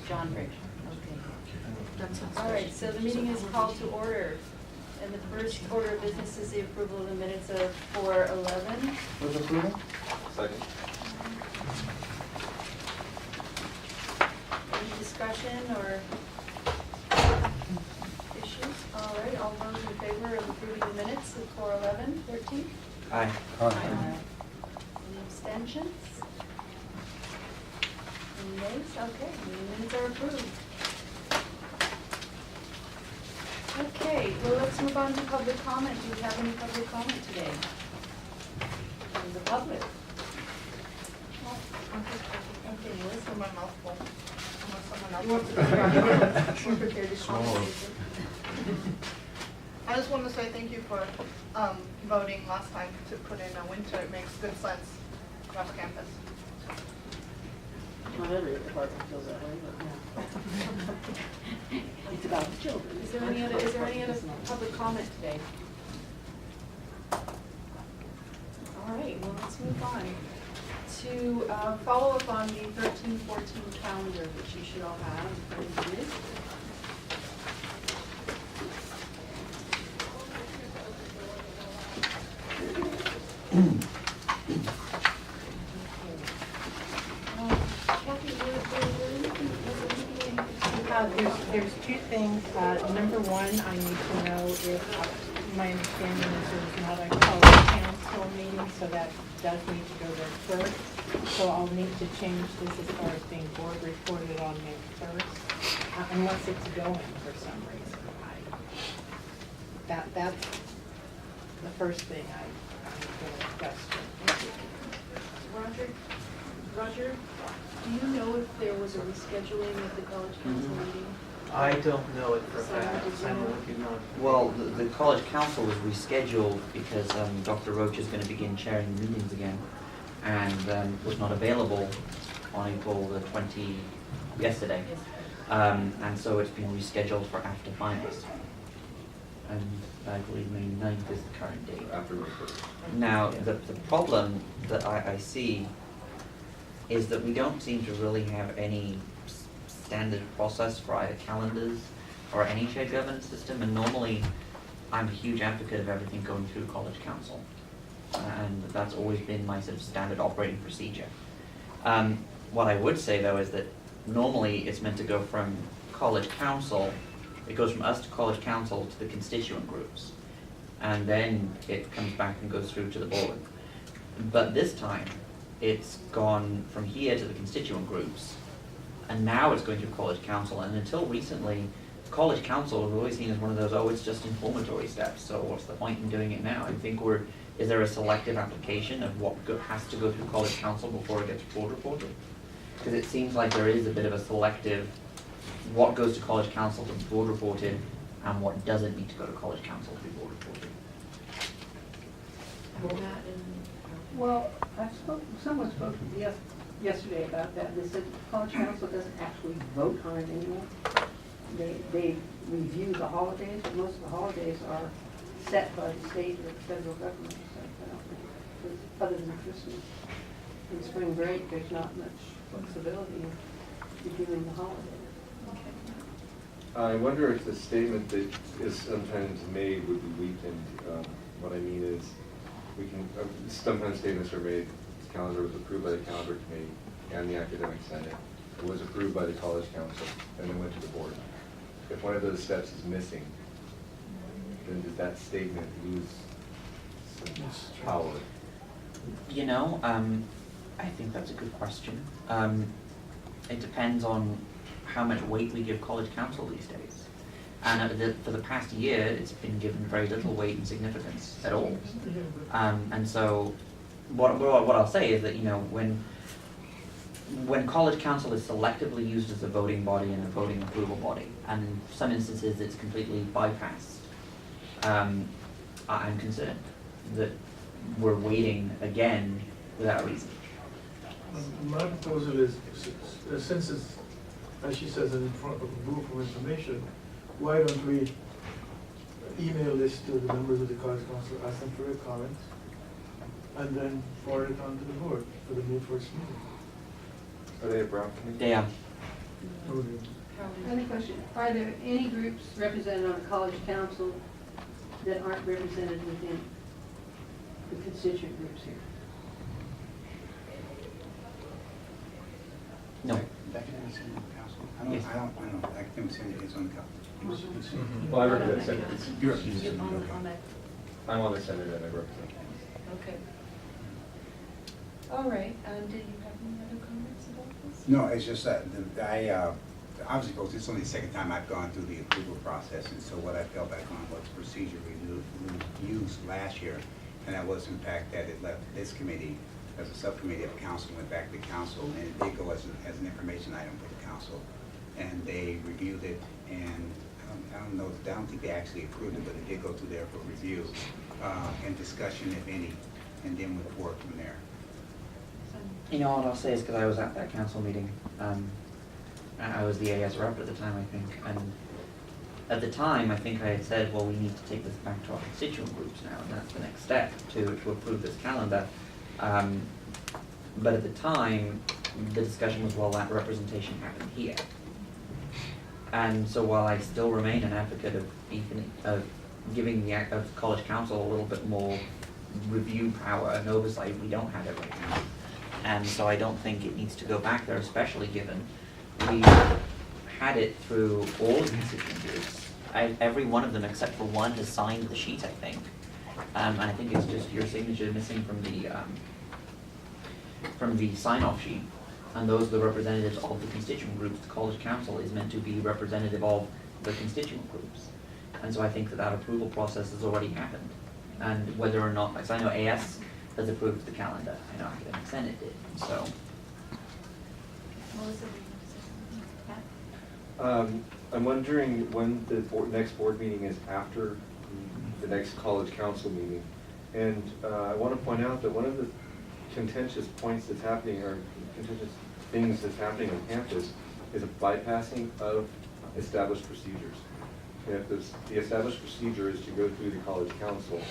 John Bridge. Okay. All right, so the meeting is called to order. And the first order of business is the approval of the minutes of 4/11. Move approval? Second. Any discussion or issues? All right, all those in favor of approving the minutes of 4/11/13? Aye. Any abstentions? Any nays? Okay, the minutes are approved. Okay, well, let's move on to public comment. Do we have any public comment today? From the public? Okay, Melissa. My mouth full. You want to- We're prepared to Swallow. I just want to say thank you for voting last time to put in a winter. It makes good sense across campus. Not every department feels that way, but yeah. It's about the children. Is there any other public comment today? All right, well, let's move on to follow up on the 13-14 calendar, which you should all have in front of you. There's two things. Number one, I need to know if, my understanding is there's not a college council meeting, so that does need to go there first. So I'll need to change this as far as being board reported on May 1st, unless it's going for some reason. That's the first thing I'm going to question. Roger, do you know if there was a rescheduling of the college council meeting? I don't know it for a Simon, fact. did you Simon, know? would you know? Well, the college council was rescheduled because Dr. Roach is going to begin chairing the meetings again, and was not available on April the 20, yesterday. And so it's been rescheduled for after finals. And I believe May 9th is the current date. After May 1st. Now, the problem that I see is that we don't seem to really have any standard process for either calendars or any shared governance system, and normally I'm a huge advocate of everything going through college council, and that's always been my sort of standard operating procedure. What I would say though is that normally it's meant to go from college council, it goes from us to college council to the constituent groups, and then it comes back and goes through to the board. But this time, it's gone from here to the constituent groups, and now it's going through college council, and until recently, college council was always seen as one of those, oh, it's just informatory steps, so what's the point in doing it now? I think is there a selective application of what has to go through college council before it gets board reported? Because it seems like there is a bit of a selective, what goes to college council to be board reported, and what doesn't need to go to college council to be board reported. Well, someone spoke to me yesterday about that. They said college council doesn't actually vote on it anymore. They review the holidays, but most of the holidays are set by the state or the federal government. So I don't think, other than Christmas and spring break, there's not much flexibility in reviewing the holidays. I wonder if the statement that is sometimes made would be weakened. What I mean is, we can, sometimes statements are made, this calendar was approved by the calendar committee and the academic senate. It was approved by the college council and then went to the board. If one of those steps is missing, then does that statement lose some power? You know, I think that's a good question. It depends on how much weight we give college council these days. And for the past year, it's been given very little weight and significance at all. And so, what I'll say is that, you know, when college council is selectively used as a voting body and a voting approval body, and in some instances it's completely bypassed, I'm concerned that we're waiting again without reason. My proposal is, since it's, as she says, in front of a group of information, why don't we email this to the members of the college council, ask them for their comments, and then forward it on to the board for the May 1st meeting? Are they a Brown committee? Yeah. Another question, are there any groups represented on the college council that aren't represented within the constituent groups here? No. Academic Senate on the council? Yes. I don't, Academic Senate is on the council. Well, I represent Senate. You're You representing, on okay. that, I'm on the Senate and I represent. okay. All right, did you have any other comments about this? No, it's just that I, obviously, folks, this is only the second time I've gone through the approval process, and so what I fell back on was procedure we used last year, and that was in fact that it left this committee as a subcommittee of council, went back to council, and it did go as an information item for the council, and they reviewed it, and I don't think they actually approved it, but it did go through there for review and discussion, if any, and then move forward from there. You know what I'll say is because I was at that council meeting. I was the AS rep at the time, I think, and at the time, I think I had said, well, we need to take this back to our constituent groups now, and that's the next step to approve this calendar. But at the time, the discussion was, well, that representation happened here. And so while I still remain an advocate of giving the college council a little bit more review power and oversight, we don't have it right now. And so I don't think it needs to go back there, especially given we had it through all the constituent groups. Every one of them except for one has signed the sheet, I think. And I think it's just your signature missing from the sign-off sheet. And those are the representatives of the constituent groups. The college council is meant to be representative of the constituent groups. And so I think that approval process has already happened. And whether or not, because I know AS has approved the calendar, I know Academic Senate did, so. Melissa, were you going to say something? Pat? I'm wondering when the next board meeting is after the next college council meeting. And I want to point out that one of the contentious points that's happening, or contentious things that's happening on campus, is a bypassing of established procedures. And if the established procedure is to go through the college council,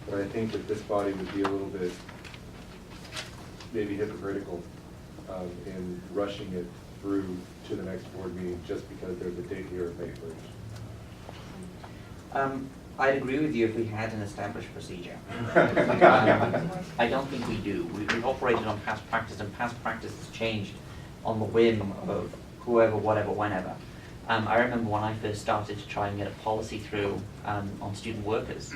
but I think that this body would be a little bit maybe hypocritical in rushing it through to the next board meeting just because there's a date here of May 1st. I'd agree with you if we had an established procedure. I don't think we do. We've operated on past practice, and past practice has changed on the whim of whoever, whatever, whenever. I remember when I first started to try and get a policy through on student workers,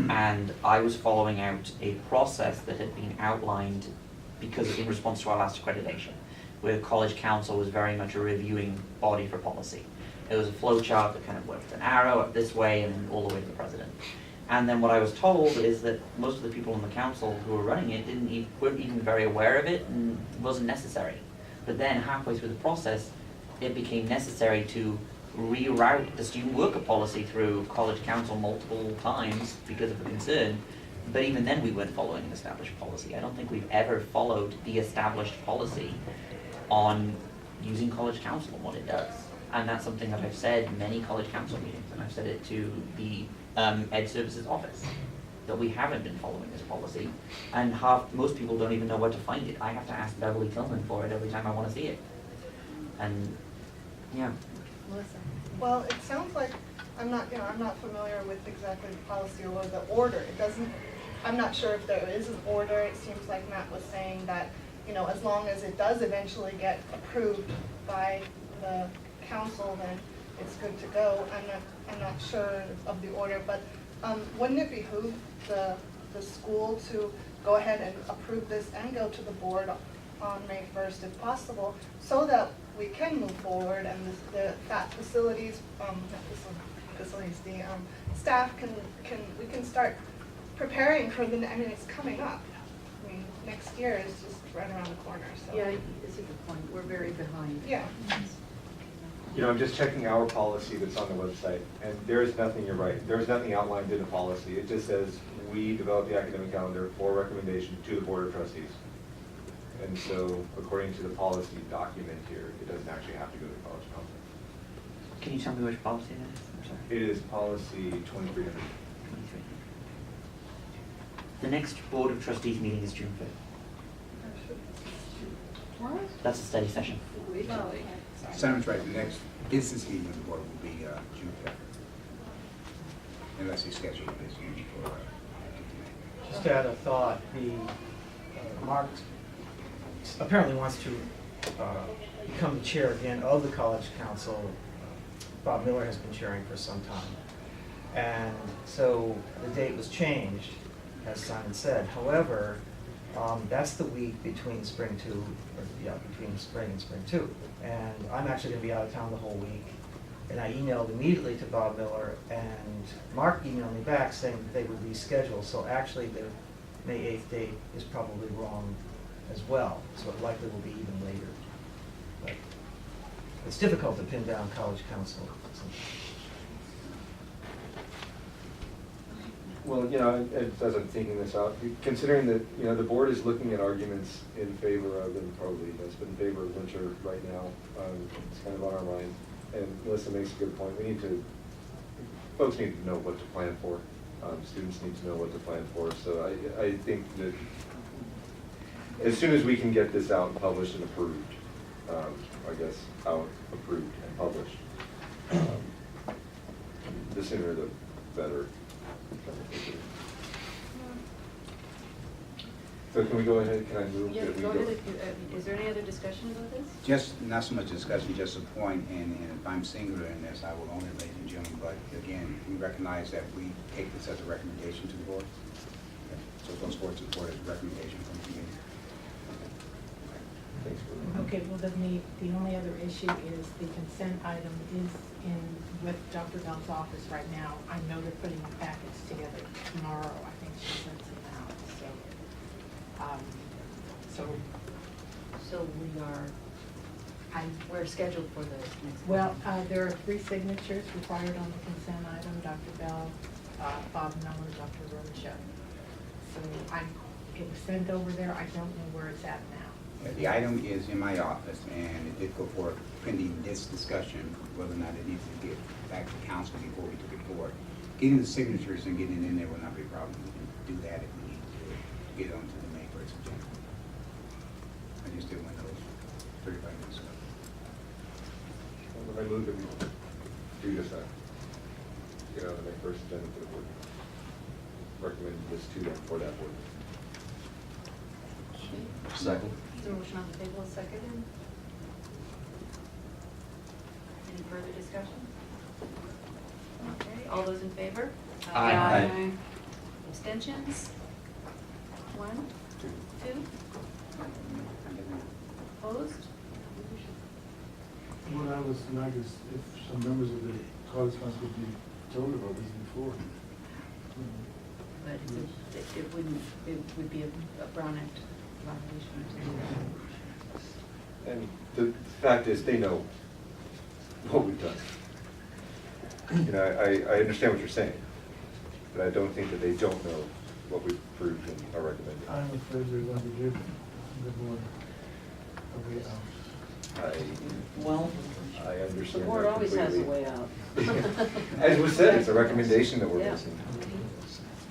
and I was following out a process that had been outlined because in response to our last accreditation, where college council was very much a reviewing body for policy. It was a flow chart that kind of worked an arrow up this way and then all the way to the president. And then what I was told is that most of the people in the council who were running it weren't even very aware of it and it wasn't necessary. But then halfway through the process, it became necessary to reroute the student worker policy through college council multiple times because of the concern. But even then we weren't following an established policy. I don't think we've ever followed the established policy on using college council and what it does. And that's something that I've said in many college council meetings, and I've said it to the Ed Services office, that we haven't been following this policy, and most people don't even know where to find it. I have to ask Beverly Tillman for it every time I want to see it. And, yeah. Melissa? Well, it sounds like, I'm not familiar with exactly the policy or the order. It doesn't, I'm not sure if there is an order. It seems like Matt was saying that, as long as it does eventually get approved by the council, then it's good to go. I'm not sure of the order, but wouldn't it behoove the school to go ahead and approve this and go to the board on May 1st if possible, so that we can move forward and the staff we can start preparing for it's coming up. I mean, next year is just right around the corner, so. Yeah, it's a good point. We're very behind. Yeah. I'm just checking our policy that's on the website, and there is nothing, you're right, there is nothing outlined in the policy. It just says, we develop the academic calendar for recommendation to the Board of Trustees. And so, according to the policy document here, it doesn't actually have to go to the college council. Can you tell me which policy that is? I'm sorry. It is policy 2300. 23. The next Board of Trustees meeting is June 5th. What? That's a study session. Well, Simon's right, the next business meeting of the board will be June 5th. Unless you schedule a business meeting for Just to add a thought, Mark apparently wants to become the chair again of the college council. Bob Miller has been chairing for some time. And so the date was changed, as Simon said. However, that's the week between spring between spring and spring 2. And I'm actually going to be out of town the whole week. And I emailed immediately to Bob Miller, and Mark emailed me back saying that they would reschedule. So actually, the May 8th date is probably wrong as well. So it likely will be even later. But it's difficult to pin down college council. Well, as I'm thinking this out, considering that, the board is looking at arguments in favor of, and probably that's been in favor of winter right now, it's kind of on our mind. And Melissa makes a good point. Folks need to know what to plan for. Students need to know what to plan for. So I think that as soon as we can get this out and published and approved, approved and published, the sooner the better. So can we go ahead, can I move? Yeah, that we go ahead. Is there any other discussion about this? just, not so much discussion, just a point, and if I'm singular in this, I will own it, ladies and gentlemen, but again, we recognize that we take this as a recommendation to the board. Okay, so it goes forward to the board as a recommendation from the committee. Thanks for Okay, well, then the only other issue is the consent item is in with Dr. Bell's office right now. I know they're putting the packets together tomorrow. I think she sends them out, so. So we're scheduled for the next. Well, there are 3 signatures required on the consent item, Dr. Bell, Bob Miller, Dr. Rocha. So it was sent over there. I don't know where it's at now. The item is in my office, and it did go forward pending this discussion, whether or not it needs to get back to council before we took it forward. Getting the signatures and getting it in there will not be a problem. We can do that if we need to get it onto the May 1st agenda. I just did one of those 35 minutes ago. When I move that we do just that, get out of the first agenda for the board. Recommend this to them for that board. Second. Is there a motion on the table, a second? Any further discussion? Okay, all those in favor? Aye. Aye. Abstentions? 1, 2? Opposed? What I was like is if some members of the college council would be told about this before. But it would be a Brown Act violation. And the fact is, they know what we've done. I understand what you're saying, but I don't think that they don't know what we've approved and are recommending. I'm afraid they're going to give the board a way out. Well, I understand. The board that always has a completely. way out. As was said, it's a recommendation that we're Yeah. making.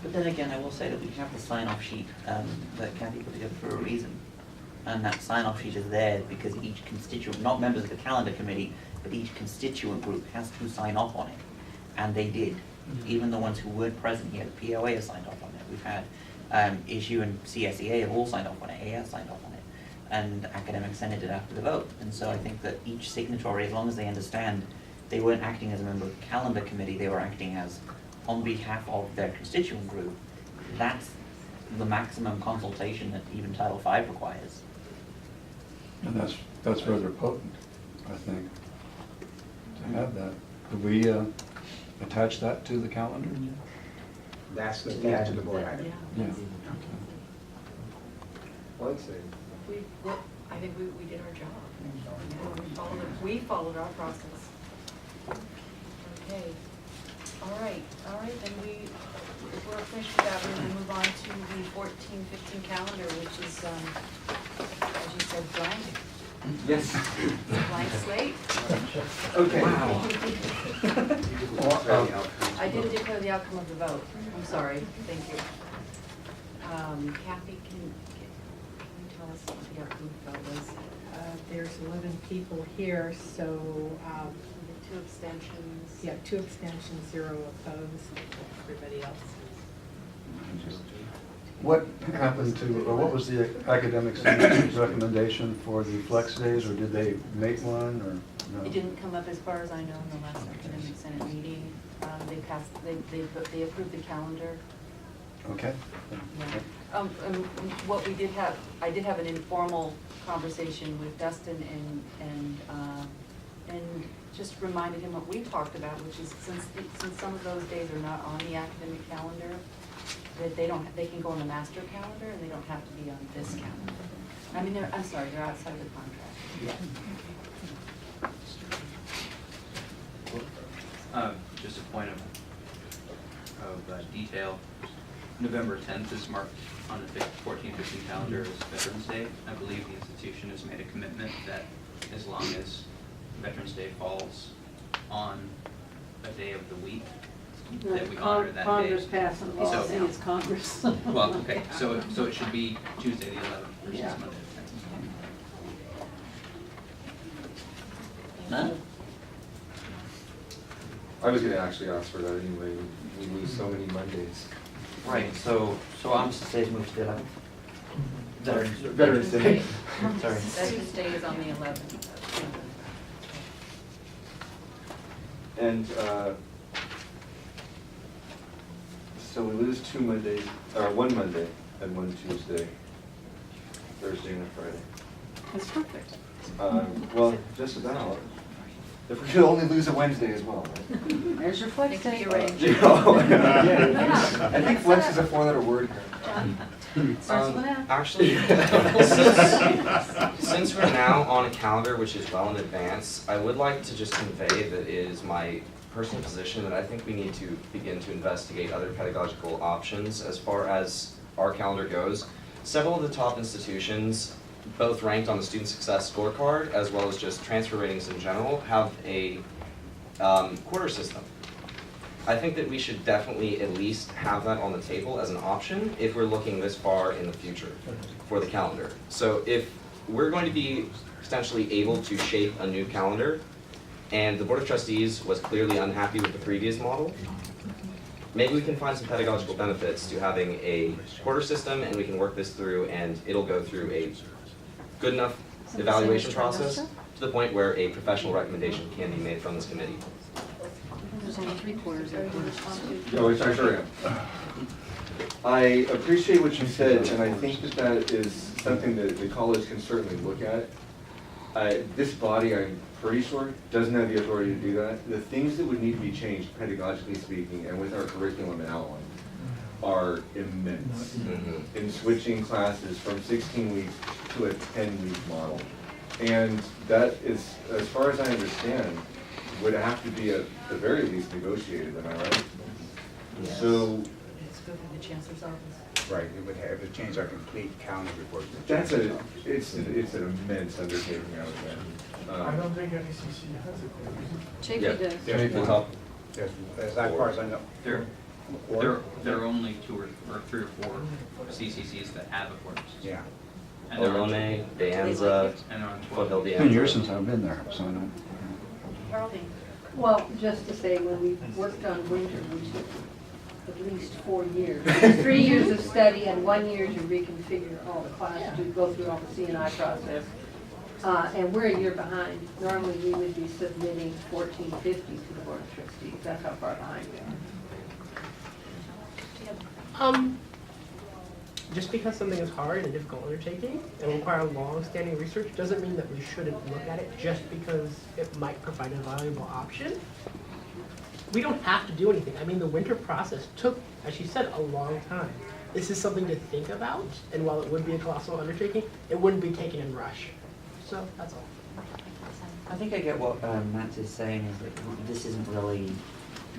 but then again, I will say that we have the sign-off sheet that Kathy put together for a reason. And that sign-off sheet is there because each constituent, not members of the calendar committee, but each constituent group has to sign off on it. And they did. Even the ones who weren't present here, the POA has signed off on it. We've had ISSU and CSEA have all signed off on it, AS signed off on it. And Academic Senate did after the vote. And so I think that each signatory, as long as they understand they weren't acting as a member of the calendar committee, they were acting as on behalf of their constituent group, that's the maximum consultation that even Title V requires. And that's rather potent, I think, to have that. Could we attach that to the calendar? That's the attached to the board item. Yeah. Well, I'd say, I think we did our job. We followed our process. Okay. All right, then if we're finished with that, we're going to move on to the 14-15 calendar, which is, as you said, blank. yes. Blank slate. Okay. I didn't declare the outcome of the vote. I'm sorry. Thank you. Kathy, can you tell us what the outcome of the vote was? There's 11 people here, so, 2 abstentions. yeah, 2 abstentions, 0 opposed, everybody else. What happened to, or what was the academic senate's recommendation for the flex days, or did they make one, or no? It didn't come up as far as I know in the last academic senate meeting. They passed, they approved the calendar. Okay. Yeah. And what we did have, I did have an informal conversation with Dustin and just reminded him what we talked about, which is since some of those days are not on the academic calendar, that they can go on the master calendar and they don't have to be on this calendar. I mean, they're outside of the contract. Just a point of detail. November 10th is marked on the 14-15 calendar as Veterans Day. I believe the institution has made a commitment that as long as Veterans Day falls on a day of the week, that we honor that day. Congress passed a law So- saying it's Congress. Well, okay, so it should be Tuesday the 11th versus Yeah. Monday the 10th. None? I was gonna actually ask for that anyway, we lose so many Mondays. Right, so I'm just saying move to the 11th. Veterans Day. Sorry. Veterans Day is on the 11th. And, so we lose 2 Mondays, or 1 Monday and 1 Tuesday, Thursday and a Friday. That's perfect. Well, just about. If we could only lose a Wednesday as well, right? There's your flex Thanks day. for your range. Yeah. I think flex is a 4-letter word here. Starts with F. Actually, since we're now on a calendar which is well in advance, I would like to just convey that it is my personal position that I think we need to begin to investigate other pedagogical options as far as our calendar goes. Several of the top institutions, both ranked on the student success scorecard as well as just transfer ratings in general, have a quarter system. I think that we should definitely at least have that on the table as an option if we're looking this far in the future for the calendar. So if we're going to be essentially able to shape a new calendar, and the Board of Trustees was clearly unhappy with the previous model, maybe we can find some pedagogical benefits to having a quarter system, and we can work this through, and it'll go through a good enough evaluation process to the point where a professional recommendation can be made from this committee. There's only 3/4 of Oh, sorry, sure am. I appreciate what you said, and I think that that is something that the college can certainly look at. This body, I'm pretty sure, doesn't have the authority to do that. The things that would need to be changed pedagogically speaking and with our curriculum and outline are immense in switching classes from 16 weeks to a 10-week model. And that is, as far as I understand, would have to be at the very least negotiated, am I right? Yes. So, Let's go to the chancellor's office. Right, it would have to change our complete calendar report. that's it's an immense undertaking, I would imagine. I don't think NECC has a quarter. Chafee Yeah. does. There's We'll one. help. There's, as far as I know. There are only 2 or 3 or 4 CCCs that have a quarter system. Yeah. And they're on- Olone, Danza, and they're on 12. Foothill It's been years Danza. since I've been there, so I don't. Harold? Well, just to say, when we worked on winter, we took at least 4 years. 3 years of study and 1 year to reconfigure all the classes, to go through all the C&I process. And we're a year behind. Normally, we would be submitting 1450 to the Board of Trustees. That's how far behind we are. Just because something is hard and a difficult undertaking and require long-standing research doesn't mean that we shouldn't look at it just because it might provide a valuable option. We don't have to do anything. I mean, the winter process took, as she said, a long time. This is something to think about, and while it would be a colossal undertaking, it wouldn't be taken in rush. So, that's all. I think I get what Matt is saying, is that this isn't really,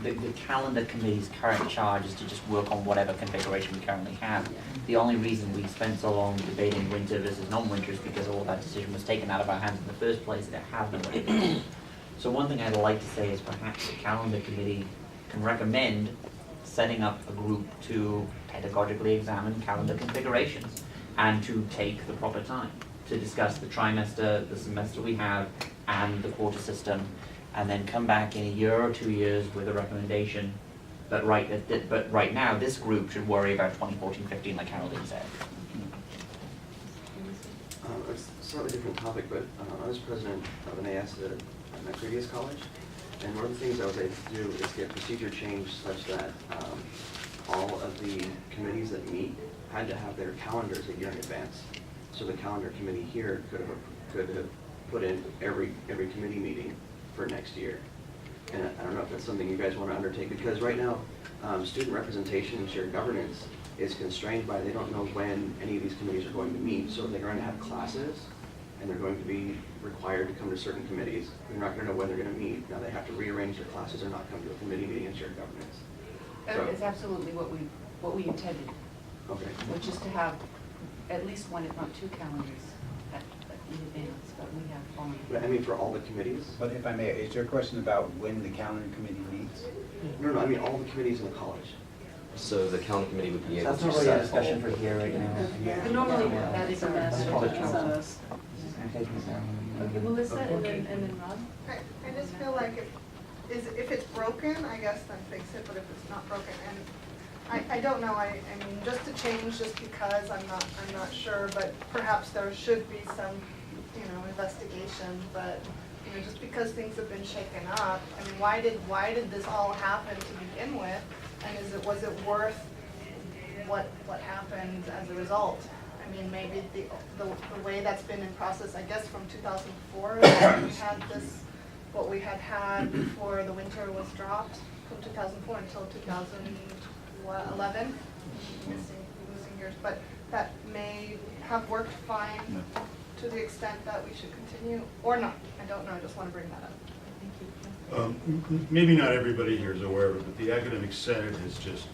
the calendar committee's current charge is to just work on whatever configuration we currently have. The only reason we spent so long debating winter versus non-winter is because all that decision was taken out of our hands in the first place, and it has been. So one thing I'd like to say is perhaps the calendar committee can recommend setting up a group to pedagogically examine calendar configurations and to take the proper time. to discuss the trimester, the semester we have, and the quarter system, and then come back in a year or 2 years with a recommendation. But right now, this group should worry about 2014-15, like Haroldine said. It's a slightly different topic, but I was president of an AS at my previous college, and one of the things I was able to do is get procedure changed such that all of the committees that meet had to have their calendars a year in advance. So the calendar committee here could have put in every committee meeting for next year. And I don't know if that's something you guys want to undertake, because right now, student representation and shared governance is constrained by, they don't know when any of these committees are going to meet. So if they're going to have classes and they're going to be required to come to certain committees, they're not going to know when they're going to meet. Now they have to rearrange their classes or not come to a committee meeting in shared governance. That is absolutely what we intended, Okay. which is to have at least one, if not two calendars in advance, but we have one. But I mean, for all the committees? But if I may, is there a question about when the calendar committee meets? No, I mean all the committees in the college. So the calendar committee would be able That's to not really a set discussion all- for here right now. But normally that is our. Okay, Okay, Melissa and then Rob? I just feel like if it's broken, I guess then fix it, but if it's not broken, and I don't know, I mean, just to change just because, I'm not sure, but perhaps there should be some, investigation, but, just because things have been shaken up, I mean, why did this all happen to begin with? And was it worth what happened as a result? I mean, maybe the way that's been in process, I guess from 2004, we had this, what we had before the winter was dropped, from 2004 until 2011, losing years, but that may have worked fine to the extent that we should continue, or not. I don't know, I just want to bring that up. Maybe not everybody here is aware of it, but the Academic Senate has just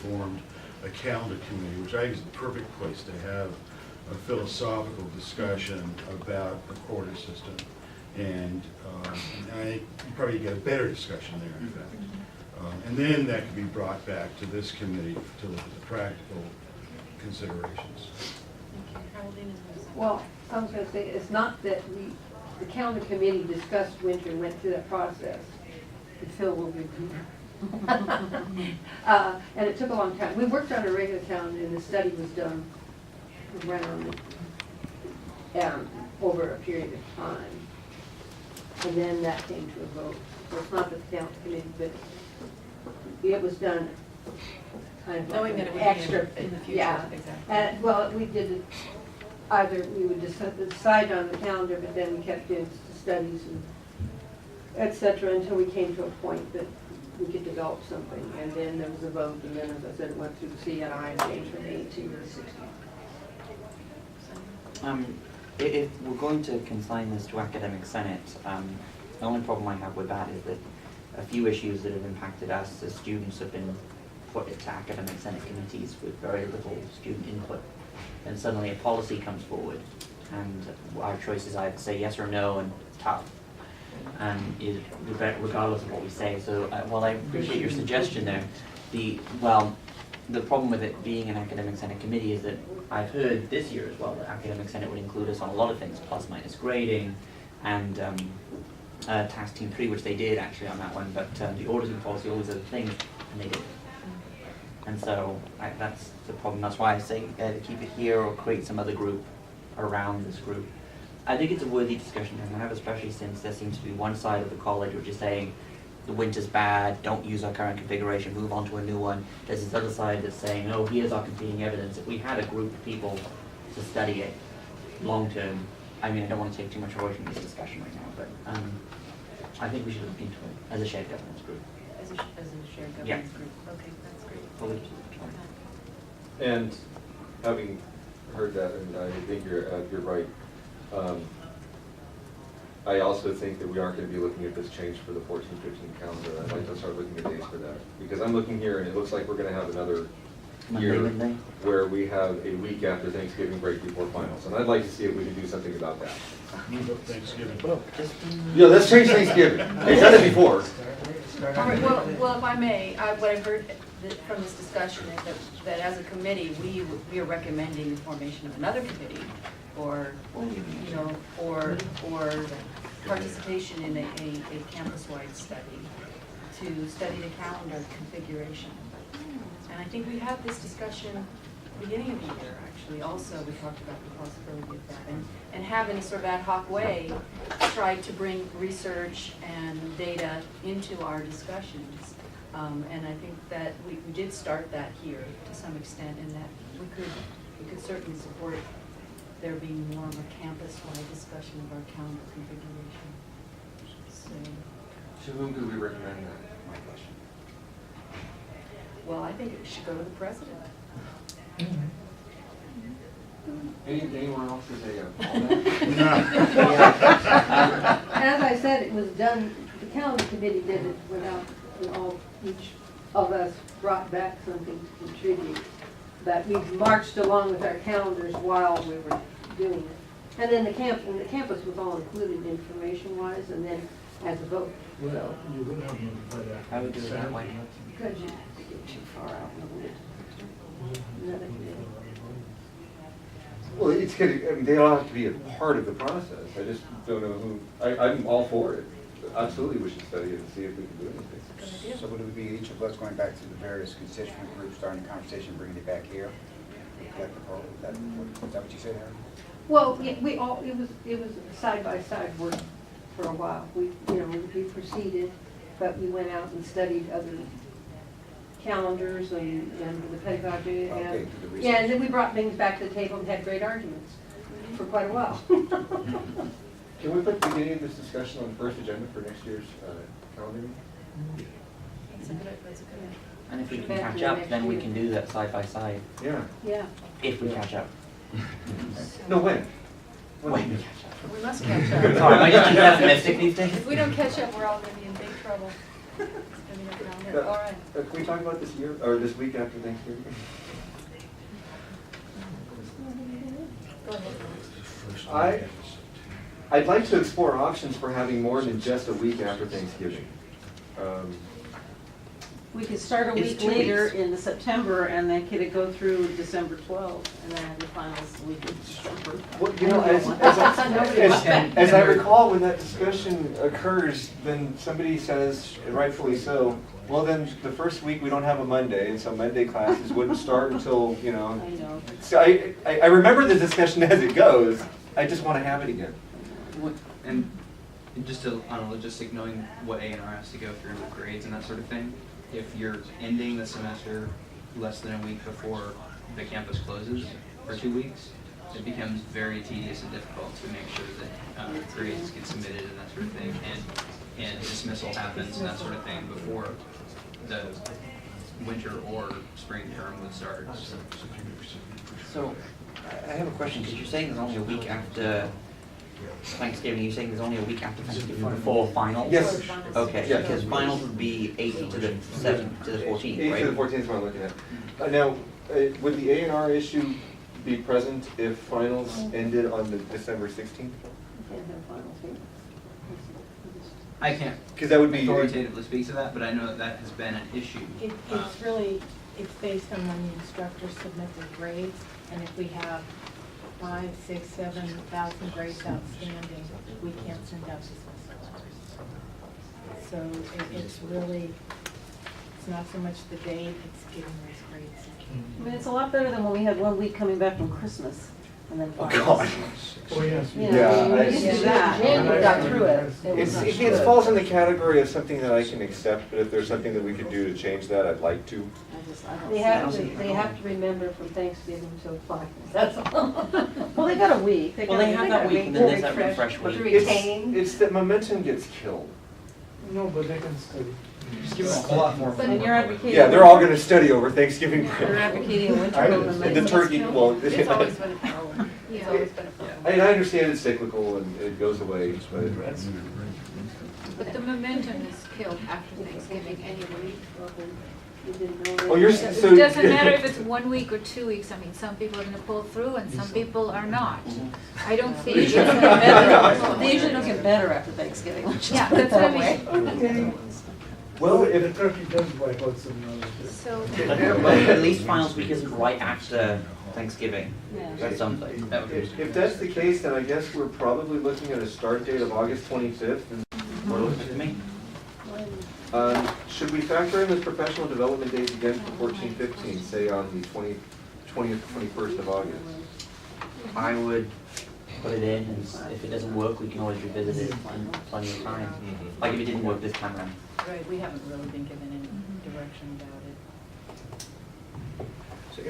formed a calendar committee, which I think is the perfect place to have a philosophical discussion about the quarter system. And I think you probably get a better discussion there, in fact. And then that could be brought back to this committee to look at the practical considerations. Well, I was going to say, it's not that the calendar committee discussed winter and went through that process. Phil will be and it took a long time. We worked on a regular calendar, and the study was done around over a period of time. And then that came to a vote. So it's not that the calendar committee, but it was done kind of Knowing like that it an would extra. be in the future, Yeah. exactly. Well, we did it, either we would decide on the calendar, but then we kept doing studies and et cetera, until we came to a point that we could develop something. And then there was a vote, and then, as I said, it went through the CNI and changed from 18 to 16. If we're going to consign this to Academic Senate, the only problem I have with that is that a few issues that have impacted us as students have been put into Academic Senate committees with very little student input. And suddenly a policy comes forward, and our choice is either say yes or no, and it's tough, regardless of what we say. So while I appreciate your suggestion there, the problem with it being an Academic Senate committee is that I've heard this year as well that Academic Senate would include us on a lot of things, plus minus grading, and Task Team 3, which they did actually on that one, but the auditing policy, all these other things, and they didn't. And so that's the problem. That's why I say keep it here or create some other group around this group. I think it's a worthy discussion to have, especially since there seems to be one side of the college which is saying the winter's bad, don't use our current configuration, move on to a new one. There's this other side that's saying, oh, here's our competing evidence. If we had a group of people to study it long term, I mean, I don't want to take too much away from this discussion right now, but I think we should look into it as a shared governance group. As a shared Yeah. governance group. Okay, that's great. Fully. And having heard that, and I think you're right, I also think that we aren't going to be looking at this change for the 14-15 calendar. I'd like to start looking at dates for that. Because I'm looking here and it looks like we're going to have another year Monday. where we have a week after Thanksgiving break before finals. And I'd like to see if we can do something about that. Thanksgiving. Yeah, let's change Thanksgiving. They've done it before. All right, well, if I may, what I've heard from this discussion is that as a committee, we are recommending the formation of another committee or, you know, or participation in a campus-wide study, to study the calendar configuration. And I think we had this discussion beginning of the year, actually, also, we talked about the possibility of that. And have in a sort of ad hoc way, tried to bring research and data into our discussions. And I think that we did start that here to some extent, and that we could certainly support there being more of a campus-wide discussion of our calendar configuration. So, To whom could we recommend that? My question. well, I think it should go to the president. Anyone else has As I said, it was done, the calendar committee did it without, each of us brought back something to contribute. But we marched along with our calendars while we were doing it. And then the campus was all included information-wise, and then as a vote. Well, you will have notified that. I would do it that way. Because you get too far out in the woods. Another committee. Well, it's good, I mean, they all have to be a part of the process. I just don't know who, I'm all for it. Absolutely, we should study it and see if we can do anything. So would it be each of us going back to the various constituent groups, starting the conversation, bringing it back here? Is that what you said, Aaron? Well, yeah, it was side-by-side work for a while. We proceeded, but we went out and studied other calendars and the pedagogy. Okay, to the research. Yeah, and then we brought things back to the table and had great arguments for quite a while. Can we put the beginning of this discussion on the first agenda for next year's calendar? That's a good idea. And if we can Back to catch the up, next then we year. can do that side by side, Yeah. Yeah. if we catch up. No, when? When we catch up. We must catch up. Sorry, am I just too pessimistic these days? If we don't catch up, we're all gonna be in big trouble. It's gonna be up down here. All right. Can we talk about this year, or this week after Thanksgiving? Go ahead. I'd like to explore options for having more than just a week after Thanksgiving. We could start a It's week 2 later weeks. in September, and then could it go through December 12th, and then have the finals the week in December? Well, you know, as I recall, when that discussion occurs, then somebody says, and rightfully so, well, then the first week we don't have a Monday, and so Monday classes wouldn't start until, you know. I know. So I remember the discussion as it goes. I just want to have it again. And just to, on a logistic, knowing what A&R has to go through with grades and that sort of thing, if you're ending the semester less than a week before the campus closes for 2 weeks, it becomes very tedious and difficult to make sure that grades get submitted and that sort of thing, and dismissal happens and that sort of thing before the winter or spring term would start. So, I have a question, because you're saying there's only a week after Thanksgiving, you're saying there's only a week after Thanksgiving before finals? Yes. Okay, Yes. because finals would be 8th to the 7th to the 14th, 8th right? to the 14th is what I'm looking at. Now, would the A&R issue be present if finals ended on the December 16th? Can't have finals here. I can't 'Cause that would be- authoritatively speak to that, but I know that that has been an issue. It's really, it's based on when the instructors submit their grades, and if we have 5, 6, 7,000 grades outstanding, we can't send out dismissal letters. So it's really, it's not so much the date, it's getting those grades. I mean, it's a lot better than when we had 1 week coming back from Christmas, and then Oh, finals. God. Oh, yes. You know, we used to do that, and we got through it. It was not It good. falls in the category of something that I can accept, but if there's something that we could do to change that, I'd like to. I don't They see have it. to, remember from Thanksgiving till finals, that's all. Well, they got a week. Well, they have that week, and then there's that refresh But to week. retain. It's that momentum gets killed. No, but they can study. Just give them a lot more. And you're advocating. Yeah, they're all gonna study over Thanksgiving break. You're advocating a winter I- program. and the turkey, well. It's always been a problem. It's always been a problem. I understand it's cyclical and it goes away, but. But the momentum is killed after Thanksgiving anyway. Oh, you're, It so. doesn't matter if it's 1 week or 2 weeks, I mean, some people are gonna pull through and some people are not. I don't see. They usually don't get better. They usually don't get better after Thanksgiving. Let's just Yeah, put it that's what that I way. mean. Well, The if, turkey does wipe out some knowledge. So, But at least finals week isn't right after Thanksgiving. Yeah. That's something. if that's the case, then I guess we're probably looking at a start date of August 25th. What looks good to me? Should we factor in the professional development days again for 14-15, say on the 20th, 21st of August? I would put it in, and if it doesn't work, we can always revisit it in plenty of time. Like if it didn't work this time around. Right, we haven't really been given any direction about it. So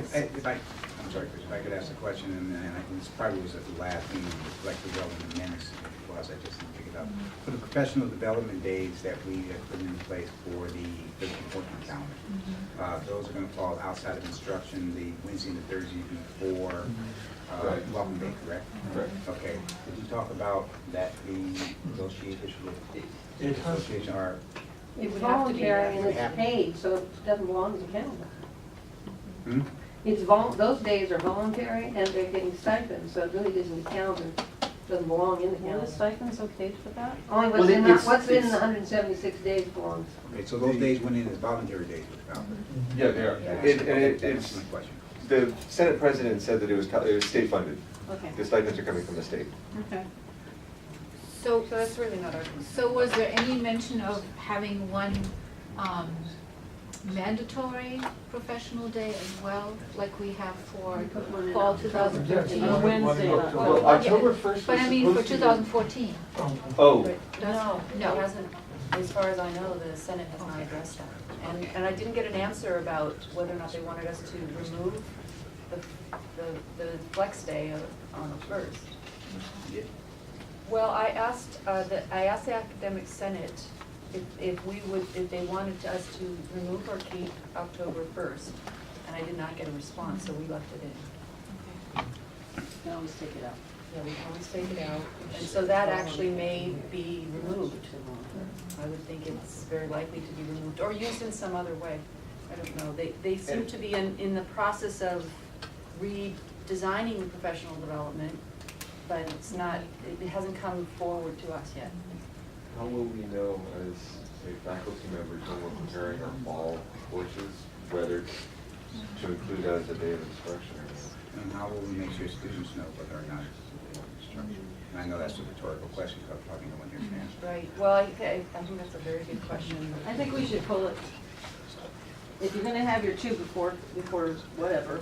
I'm sorry, Chris, if I could ask a question, and this probably was at the last meeting, reflected well in the minutes, it was, I just didn't pick it up. For the professional development days that we have put in place for the 13-14 calendar, those are gonna fall outside of instruction the Wednesday and the Thursday before welcome day, correct? Correct. Okay, did you talk about that being negotiated with the association, or? It's would have to be voluntary and that. it's paid, so it doesn't belong to the calendar. Hmm? It's those days are voluntary and they're getting stipends, so it really isn't the calendar, doesn't belong in the Were the calendar. stipends okay for that? Only Well, what's in, it's- what's in it's- the 176 days belongs. Okay, so those days went in as voluntary days with the calendar? Yeah, they are. That It's, was my question. the Senate President said that it was state funded. Okay, The stipends are coming from the state. okay. so, So that's really not our concern. so was there any mention of having one, mandatory professional day as well, like we have for We put one in fall October. 2015? Yeah, On Wednesday, one in not- October. Well, October 1st But I was mean, for supposed to be- 2014. Oh, No, No. it hasn't, as far as I know, the Senate has not addressed that. And I didn't get an answer about whether or not they wanted us to remove the flex day on the first. Well, I asked the academic senate if they wanted us to remove or keep October 1st, and I did not get a response, so we left it in. Can always take it out. Yeah, we can always take it out, and so that actually may be removed. I would think it's very likely to be removed, or used in some other way. I don't know. They seem to be in the process of redesigning the professional development, but it hasn't come forward to us yet. how will we know as a faculty members when we're preparing our fall courses, whether to include that as a day of instruction or not? And how will we make sure students know whether or not it's instruction? And I know that's a rhetorical question, because probably no one here can answer. Right, well, I think that's a very good question. I think we should pull it, if you're gonna have your two before whatever,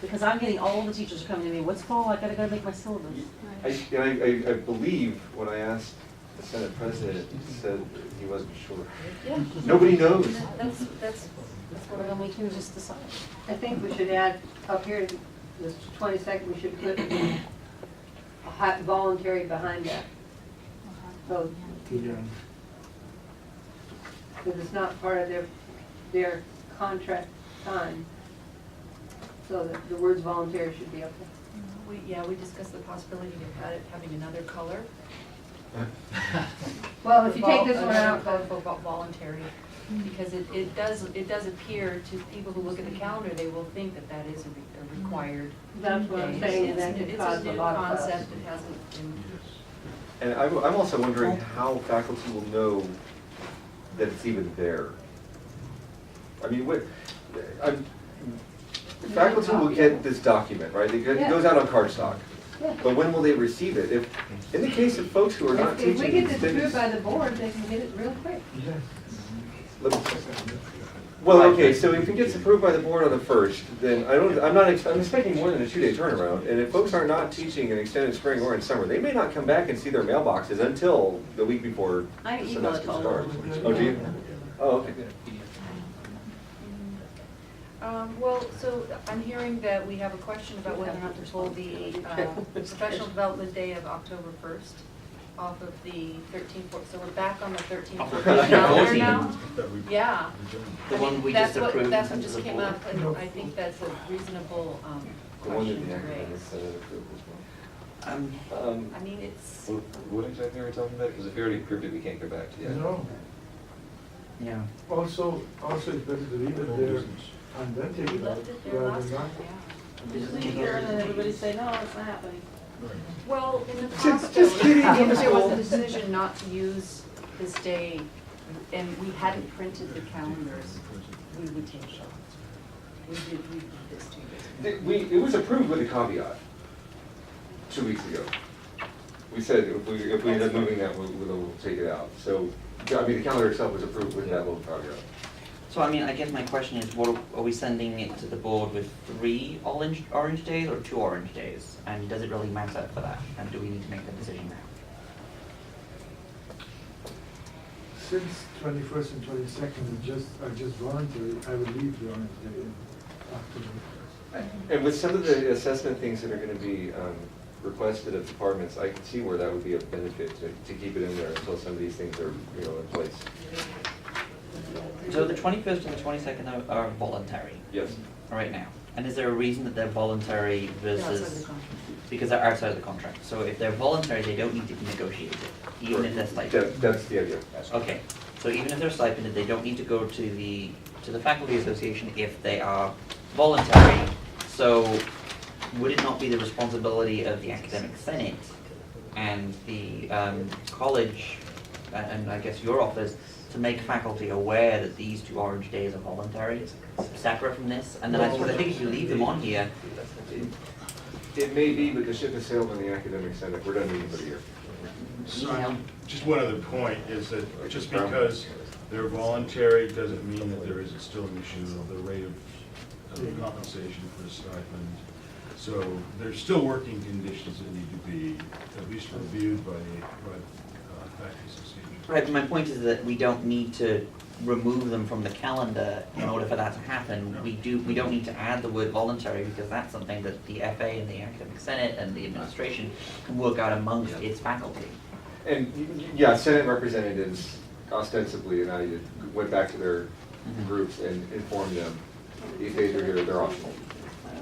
because I'm getting all the teachers coming to me, what's fall, I gotta go make my syllabus. I believe when I asked the Senate President, he said he wasn't sure. Yeah. Nobody knows. That's what Then we can just decide. I think we should add up here, this 22nd, we should put a voluntary behind that. So, Yeah. because it's not part of their contract time. So the words voluntary should be up there. we discussed the possibility of having another color. Well, if you take this one Another out, color for voluntary, because it does appear to people who look at the calendar, they will think that is a required that's what I'm day. saying, that could cause It's a a new lot of fuss. concept, it hasn't been. And I'm also wondering how faculty will know that it's even there. I mean, faculty will get this document, right? It goes out on cardstock. Yeah. But when will they receive it? In the case of folks who are not If teaching. we get this then approved it's- by the board, they can get it real quick. Well, okay, so if it gets approved by the board on the 1st, then I'm expecting more than a 2-day turnaround. And if folks are not teaching in extended spring or in summer, they may not come back and see their mailboxes until the week before I the emailed semester all starts. of them. Oh, do you? Oh, okay. Well, so I'm hearing that we have a question about whether or not to pull the professional development day of October 1st off of the 13-14, so we're back on the 13-14 calendar now? Yeah. The I one mean, we that's just what- approved That's what as just a came board. up, and I think that's a reasonable The one that question the to academic raise. senate approved as well. I mean, it's, What exactly are we talking about? Because if we already approved it, we can't go back to the No, Yeah. also it's better to leave it there and then take we it out, left it there rather last than time, not. yeah. Just leave it here and then everybody say, no, it's not happening. Well, in the past, though, just kidding, if there was a homeschool. decision not to use this day and we hadn't printed the calendars, we would take it off. We did this 2 years ago. It was approved with a caveat 2 weeks ago. We said if we end up moving that, we'll take it out. So, I mean, the calendar itself was approved with that little caveat. So I mean, I guess my question is, what are we sending it to the board with 3 orange days or 2 orange days? And does it really matter for that? And do we need to make that decision now? Since 21st and 22nd are just voluntary, I would leave the orange day in October. And with some of the assessment things that are going to be requested of departments, I can see where that would be a benefit to keep it in there until some of these things are, in place. So the 21st and the 22nd are voluntary? Yes. Right now. And is there a reason that they're voluntary versus? Because they're outside of the contract. So if they're voluntary, they don't need to be negotiated, even if they're stipended? That's the idea. Okay. So even if they're stipended, they don't need to go to the faculty association if they are voluntary. So would it not be the responsibility of the academic senate and the college, and I guess your office, to make faculty aware that these 2 orange days are voluntary, separate from this? And then I think if you leave them on here, It may be, but the ship has sailed on the academic senate. We're done meeting for the year. So, just one other point is that just because they're voluntary doesn't mean that there isn't still an issue of the rate of compensation for a stipend. So there's still working conditions that need to be at least reviewed by the faculty association. right, but my point is that we don't need to remove them from the calendar in order for that to happen. We don't need to add the word voluntary, because that's something that the FA and the academic senate and the administration can work out amongst its faculty. And yeah, senate representatives ostensibly, and I went back to their groups and informed them, these days are here, they're optional.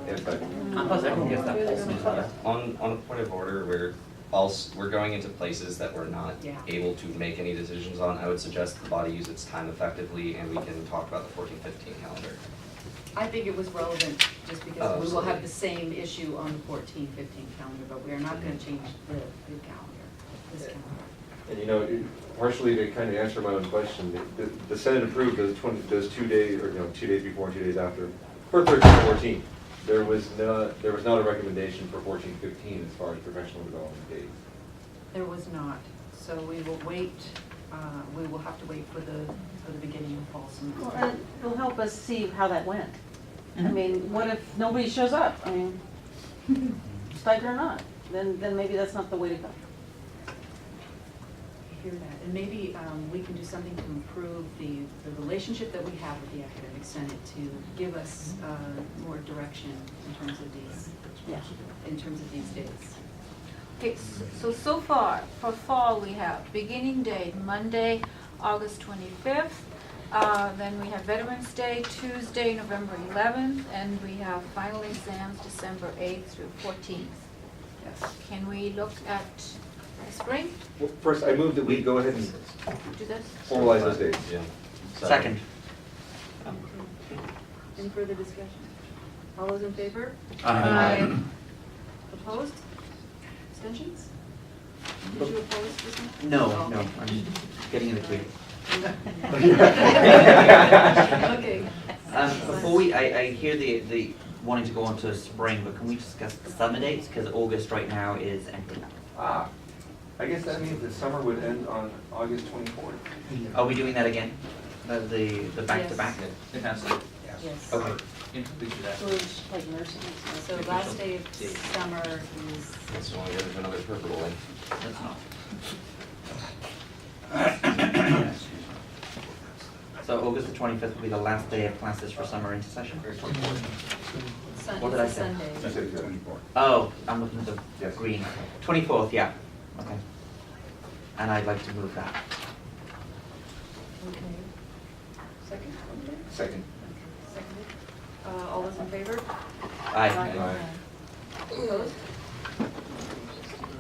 Plus, everyone gets that pulse newsletter. On a point of order, we're going into places that we're not able to make any decisions on. I would suggest the body use its time effectively, and we can talk about the 14-15 calendar. I think it was relevant just because we will have the same issue on the 14-15 calendar, but we are not going to change the calendar, this calendar. And partially to kind of answer my own question, the Senate approved those 2 days, or 2 days before and 2 days after, for 13 and 14. There was not a recommendation for 14-15 as far as professional development days. There was not. So we will wait. We will have to wait for the beginning of fall semester. Well, and it'll help us see how that went. I mean, what if nobody shows up? I mean, stipend or not, then maybe that's not the way to go. I hear that. And maybe we can do something to improve the relationship that we have with the academic senate to give us more direction in terms of these days. Okay, so far, for fall, we have beginning date, Monday, August 25th. Then we have Veterans Day, Tuesday, November 11th, and we have final exams December 8th through 14th. Yes. Can we look at the spring? Well, first, I move that we go ahead and Do this? formalize those dates. Yeah. Second. Any further discussion? All those in favor? Aye. Opposed? Abstentions? Did you oppose this one? No, Oh, no, okay. I'm getting in the queue. Okay. Before I hear the wanting to go on to spring, but can we discuss the summer dates? Because August right now is empty. I guess that means that summer would end on August 24th. Are we doing that again? The back-to-back? It has to. Yes. Okay. Include that. So it's like nursing and So stuff. last day of summer is, That's the only there's another purple one. That's not. So August the 25th will be the last day of classes for summer intersession? What did I it's a say? Sunday. You said 24. Oh, I'm looking at the Yes. green. 24th, yeah. Okay. And I'd like to move that. Okay. Second? Second. Seconded. All those in favor? Aye. Aye. Opposed?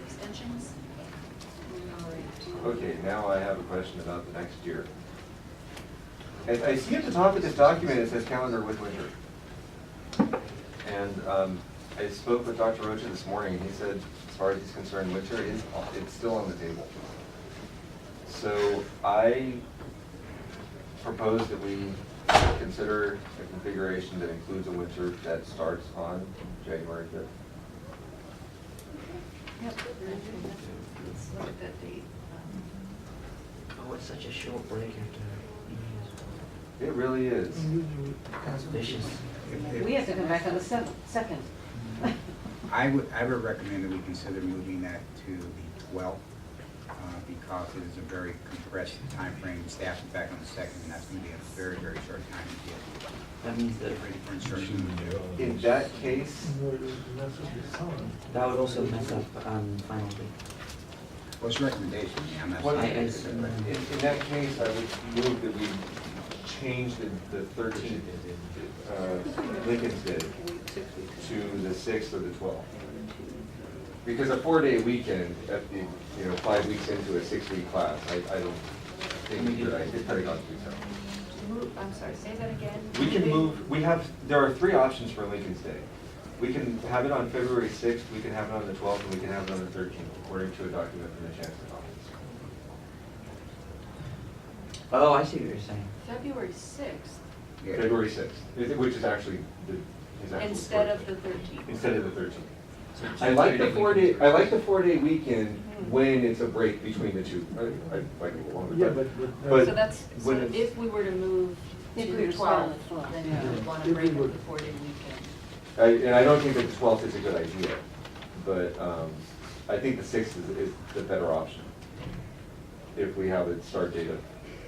Abstentions? All right. Okay, now I have a question about the next year. I see at the top of this document, it says calendar with winter. And I spoke with Dr. Rocha this morning, and he said, as far as he's concerned, winter it's still on the table. So I propose that we consider a configuration that includes a winter that starts on January 5th. Let's look at that date. Oh, it's such a short break after It really is. That's vicious. We have to come back on the second. I would recommend that we consider moving that to the 12th, because it is a very compressed time frame. Staff is back on the 2nd, and that's going to be a very, very short time to get That means that ready for instruction. In that case, that would also mess up final week. Well, it's a recommendation. I'm not What- saying in it's a recommendation. that case, I would move that we change the 13th, Lincoln's Day, to the 6th or the 12th. Because a 4-day weekend at the, 5 weeks into a 6-week class, I don't think we could, I think very much do so. I'm sorry, say that again. We can move, there are 3 options for Lincoln's Day. We can have it on February 6th, we can have it on the 12th, and we can have it on the 13th, according to a document from the Chancellor's office. Oh, I see what you're saying. February 6th Yeah. February 6th, which is actually his actual instead of birthday. the 13th. Instead of the 13th. So I like the 2 4-day, I like the 4-day weekend when it's a break between the two. I like it longer. Yeah, But So that's, so when it's- if we were to move If to we the were to start on 12th, the 12th, then yeah. you would want If to we break up would- the 4-day weekend. And I don't think that the 12th is a good idea, but I think the 6th is the better option. If we have a start date of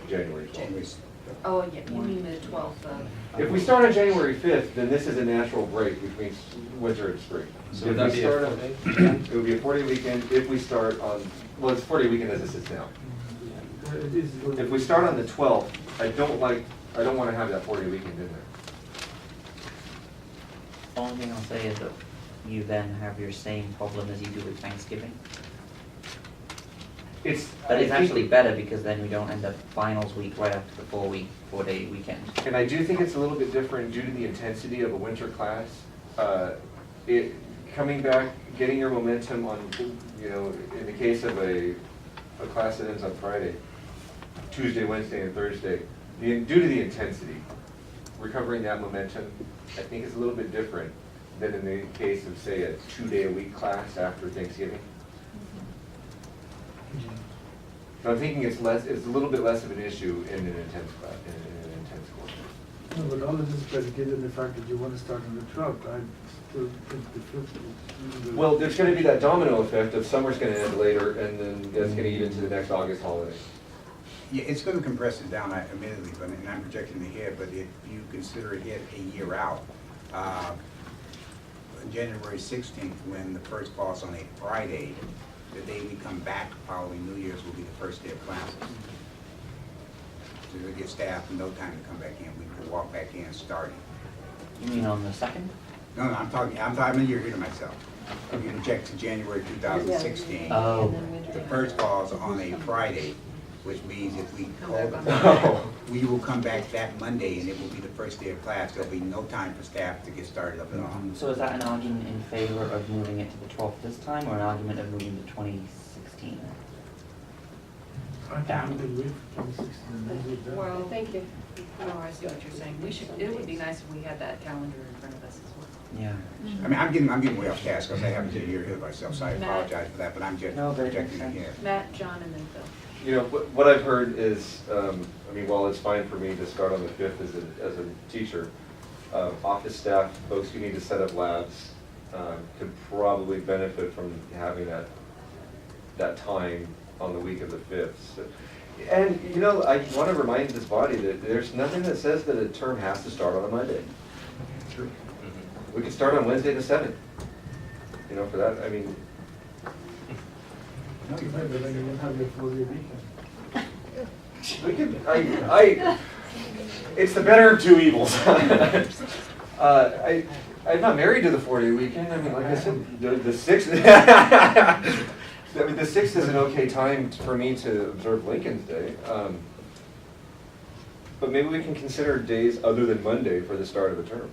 January 12th. Oh, yeah, you mean the 12th of. If we start on January 5th, then this is a natural break between winter and spring. So If would that we be a start on- 4-day? It would be a 4-day weekend if we start on, well, it's 4-day weekend as it sits now. It is good. If we start on the 12th, I don't want to have that 4-day weekend in there. Only thing I'll say is that you then have your same problem as you do with Thanksgiving. But it's I think- actually better because then we don't end up finals week right after the 4-day weekend. And I do think it's a little bit different due to the intensity of a winter class. Coming back, getting your momentum on, in the case of a class that ends on Friday, Tuesday, Wednesday, and Thursday, due to the intensity, recovering that momentum, I think is a little bit different than in the case of, say, a 2-day-a-week class after Thanksgiving. So I'm thinking it's a little bit less of an issue in an intense class, in an intense course. No, but all of this is predicated on the fact that you want to start on the 12th. I still think the 5th is. Well, there's going to be that domino effect of summer's going to end later, and then that's going to eat into the next August holiday. Yeah, it's going to compress it down, admittedly, but and I'm projecting ahead, but if you consider it a year out, January 16th, when the first falls on a Friday, the day we come back following New Year's will be the first day of classes. So you'll get staff no time to come back in. We can walk back in starting. You mean on the 2nd? No, I'm a year here to myself. If you project to January 2016, Oh. the first falls on a Friday, which means if we call Oh. we will come back that Monday and it will be the first day of class. There'll be no time for staff to get started up at all. So is that an argument in favor of moving it to the 12th this time, or an argument of moving to 2016? I think we will wait for 2016 and then do it then. Well, Thank you. no, I see what you're saying. It would be nice if we had that calendar in front of us as well. Yeah. I mean, I'm getting way off task because I haven't been here ahead of myself, so I apologize for that, but I'm just No, but it projecting makes ahead. Matt, John, and then Phil. What I've heard is, while it's fine for me to start on the 5th as a teacher, office staff, folks who need to set up labs, could probably benefit from having that time on the week of the 5th. So, and, I want to remind this body that there's nothing that says that a term has to start on a Monday. True. We could start on Wednesday the 7th. For that, No, you might, but then you won't have your 4-day weekend. we could, it's the better of two evils. I'm not married to the 4-day weekend. Like I said, the 6th, the 6th is an okay time for me to observe Lincoln's Day. But maybe we can consider days other than Monday for the start of a term.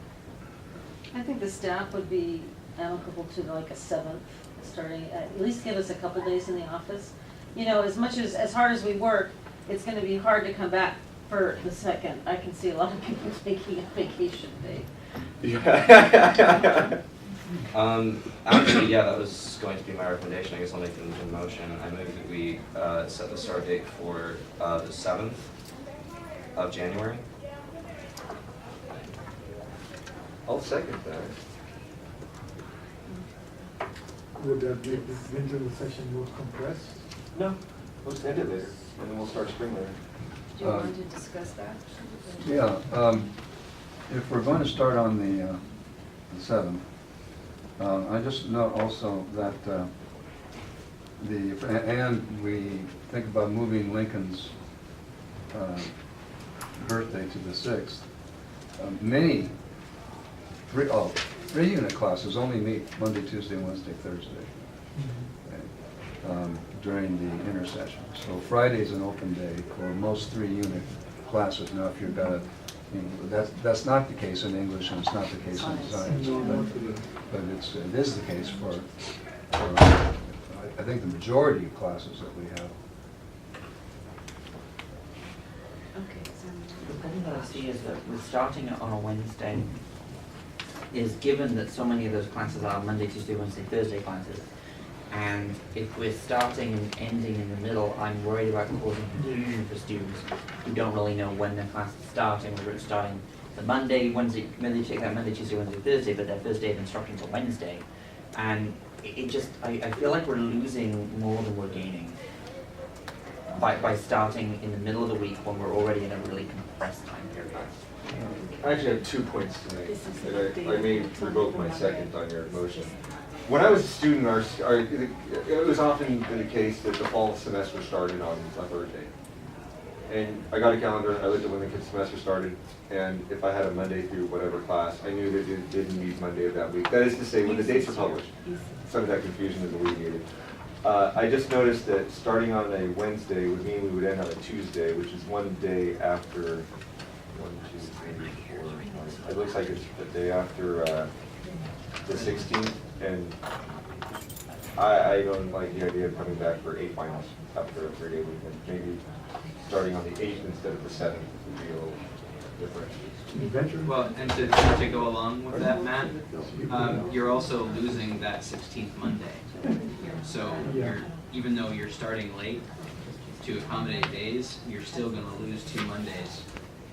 I think the staff would be amicable to like a 7th, starting, at least give us a couple days in the office. As hard as we work, it's gonna be hard to come back for the second. I can see a lot of people taking a vacation day. Yeah. Actually, yeah, that was going to be my recommendation. I guess I'll make it into a motion. I move that we set the start date for the 7th of January. I'll second that. Would that make this winter session more compressed? No, we'll just end it later, and then we'll start spring later. Do you want to discuss that? Yeah, if we're going to start on the 7th, I just note also that and we think about moving Lincoln's birthday to the 6th. Many, 3-unit classes only meet Monday, Tuesday, Wednesday, Thursday during the intersession. So Friday's an open day for most 3-unit classes. Now, if you've got that's not the case in English, and it's not the case in science, but it is the case for I think the majority of classes that we have. Okay, so. The thing that I see is that we're starting it on a Wednesday, is given that so many of those classes are Monday, Tuesday, Wednesday, Thursday classes, and if we're starting and ending in the middle, I'm worried about causing confusion for students who don't really know when their class is starting, whether it's starting the Monday, Wednesday, maybe they take that Monday, Tuesday, Wednesday, Thursday, but their first day of instruction is a Wednesday. And it just, I feel like we're losing more than we're gaining by starting in the middle of the week when we're already in a really compressed time period. I actually have 2 points to make, and I may revoke my second on your motion. When I was a student, it was often the case that the fall semester started on a Thursday. And I got a calendar, I looked at when the semester started, and if I had a Monday through whatever class, I knew that it didn't meet Monday of that week. That is to say, when the dates are published, some of that confusion is alleviated. I just noticed that starting on a Wednesday would mean we would end on a Tuesday, which is one day after, 1, 2, 3, 4, 5. It looks like it's the day after the 16th, and I don't like the idea of coming back for 8 finals after a 3-day weekend. Maybe starting on the 8th instead of the 7th would be a little different. Well, and to go along with that, Matt, you're also losing that 16th Monday. So even though you're starting late to accommodate days, you're still going to lose 2 Mondays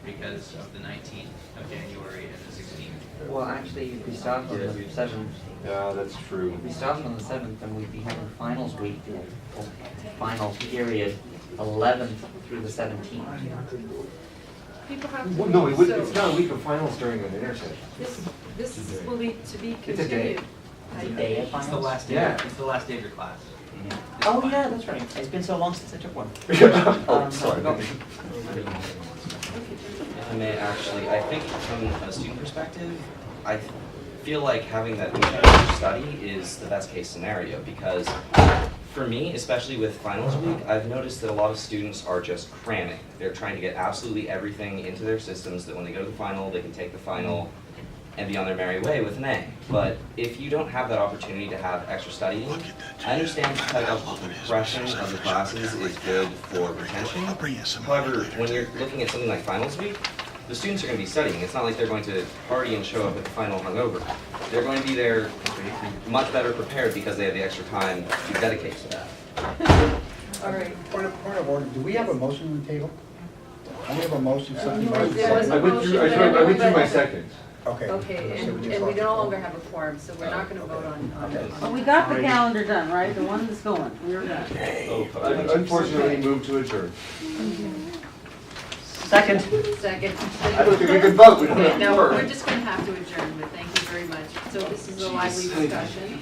because of the 19th of January and the 16th. Well, actually, if we started on the 7th, yeah, that's true. If we started on the 7th, then we'd be having finals week, or final period, 11th through the 17th. People have to. Well, no, it's not a week of finals during an intersection. This will be to be It's a day. continued. It's a day of It's the finals? last day. Yeah. It's the last day of your class. Oh, yeah, that's right. It's been so long since I took one. Oh, sorry. If I may, actually, I think from a student perspective, I feel like having that weekend study is the best case scenario, because for me, especially with finals week, I've noticed that a lot of students are just cramming. They're trying to get absolutely everything into their systems that when they go to the final, they can take the final and be on their merry way with an A. But if you don't have that opportunity to have extra studying, I understand pedagogical compression of the classes is good for retention. However, when you're looking at something like finals week, the students are going to be studying. It's not like they're going to party and show up at the final hungover. They're going to be there much better prepared because they have the extra time to dedicate to that. All right. Point of order, do we have a motion on the table? I have a motion, something. There was a I went through my seconds. Okay. Okay, and we no longer have a quorum, so we're not going to vote on this. Well, we got the calendar done, right? The one that's going. We're done. Unfortunately, move to adjourn. Second. Second. I don't think we can vote. We don't have to No, vote. we're just going to have to adjourn, but thank you very much. So this is a lively discussion.